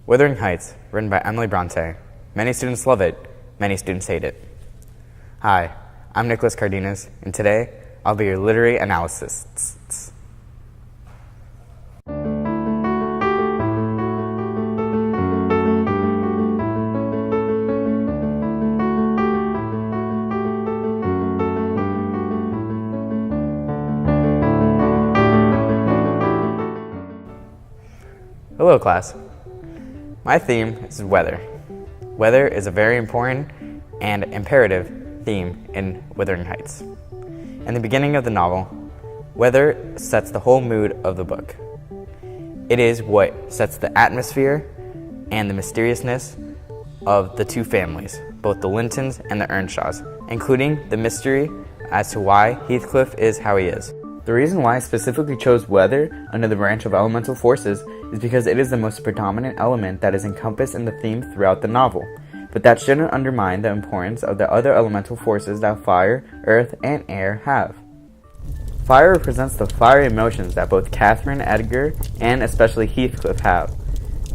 Wuthering Heights, written by Emily Bronte. Many students love it, many students hate it. Hi, I'm Nicolas Cardenas, and today I'll be your literary analyst. Hello, class. My theme is weather. Weather is a very important and imperative theme in Wuthering Heights. In the beginning of the novel, weather sets the whole mood of the book. It is what sets the atmosphere and the mysteriousness of the two families, both the Lintons and the Earnshaws, including the mystery as to why Heathcliff is how he is. The reason why I specifically chose weather under the branch of elemental forces is because it is the most predominant element that is encompassed in the theme throughout the novel, but that shouldn't undermine the importance of the other elemental forces that fire, earth, and air have. Fire represents the fiery emotions that both Catherine, Edgar, and especially Heathcliff have.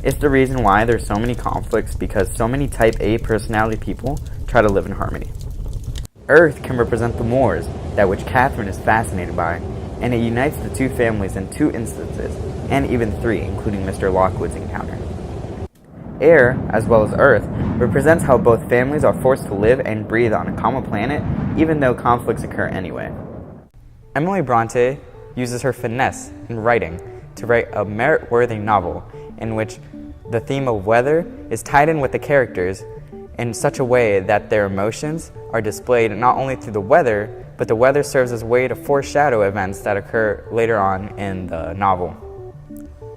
It's the reason why there's so many conflicts, because so many type A personality people try to live in harmony. Earth can represent the moors, that which Catherine is fascinated by, and it unites the two families in 2 instances, and even 3, including Mr. Lockwood's encounter. Air, as well as Earth, represents how both families are forced to live and breathe on a common planet, even though conflicts occur anyway. Emily Bronte uses her finesse in writing to write a merit-worthy novel in which the theme of weather is tied in with the characters in such a way that their emotions are displayed not only through the weather, but the weather serves as a way to foreshadow events that occur later on in the novel.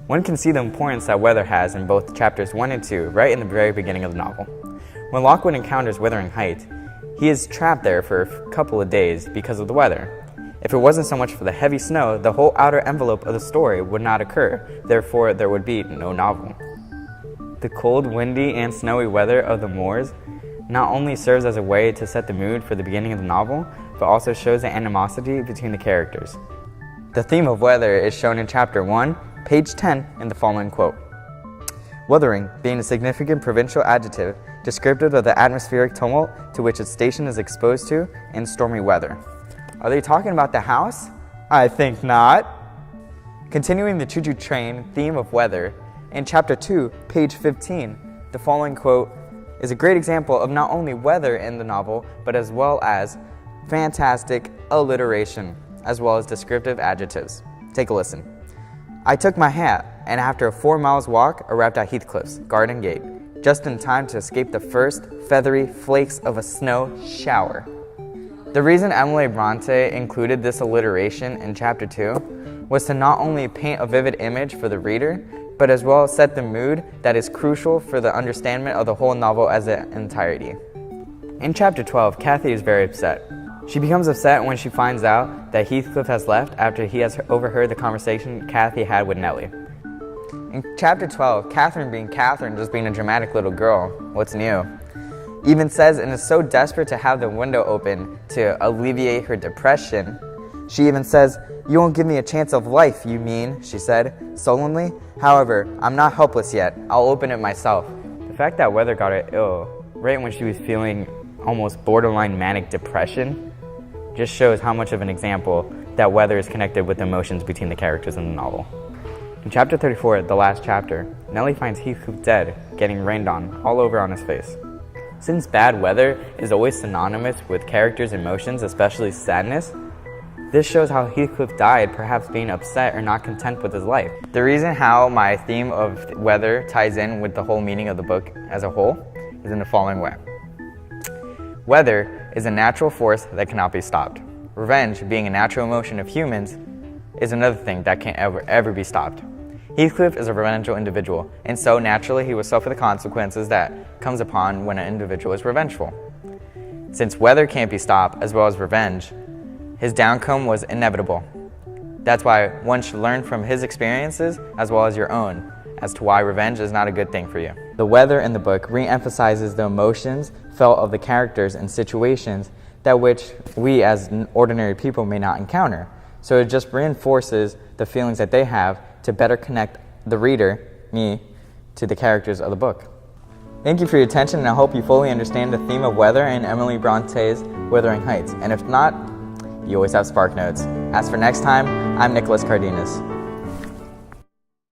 One can see the importance that weather has in both chapters 1 and 2, right in the very beginning of the novel. When Lockwood encounters Wuthering Heights, he is trapped there for a couple of days because of the weather. If it wasn't so much for the heavy snow, the whole outer envelope of the story would not occur, therefore there would be no novel. The cold, windy, and snowy weather of the moors not only serves as a way to set the mood for the beginning of the novel, but also shows the animosity between the characters. The theme of weather is shown in chapter 1, page 10, in the following quote. Wuthering, being a significant provincial adjective, descriptive of the atmospheric tumult to which its station is exposed to in stormy weather. Are they talking about the house? I think not. Continuing the choo-choo train theme of weather, in chapter 2, page 15, the following quote is a great example of not only weather in the novel, but as well as fantastic alliteration, as well as descriptive adjectives. Take a listen. I took my hat, and after a 4 miles walk, arrived at Heathcliff's garden gate, just in time to escape the first feathery flakes of a snow shower. The reason Emily Bronte included this alliteration in chapter 2 was to not only paint a vivid image for the reader, but as well set the mood that is crucial for the understanding of the whole novel as an entirety. In chapter 12, Kathy is very upset. She becomes upset when she finds out that Heathcliff has left after he has overheard the conversation Kathy had with Nellie. In chapter 12, Catherine, being Catherine, just being a dramatic little girl, what's new, even says and is so desperate to have the window open to alleviate her depression. She even says, "You won't give me a chance of life, you mean," she said, sullenly. "However, I'm not helpless yet. I'll open it myself." The fact that weather got her ill right when she was feeling almost borderline manic depression just shows how much of an example that weather is connected with the emotions between the characters in the novel. In chapter 34, the last chapter, Nellie finds Heathcliff dead, getting rained on all over on his face. Since bad weather is always synonymous with characters' emotions, especially sadness, this shows how Heathcliff died, perhaps being upset or not content with his life. The reason how my theme of weather ties in with the whole meaning of the book as a whole is in the following way. Weather is a natural force that cannot be stopped. Revenge, being a natural emotion of humans, is another thing that can't ever be stopped. Heathcliff is a revengeful individual, and so naturally he will suffer the consequences that comes upon when an individual is revengeful. Since weather can't be stopped, as well as revenge, his downcome was inevitable. That's why one should learn from his experiences as well as your own as to why revenge is not a good thing for you. The weather in the book re-emphasizes the emotions felt of the characters in situations that which we as ordinary people may not encounter. So it just reinforces the feelings that they have to better connect the reader, me, to the characters of the book. Thank you for your attention, and I hope you fully understand the theme of weather in Emily Bronte's Wuthering Heights. And if not, you always have Spark Notes. As for next time, I'm Nicolas Cardenas.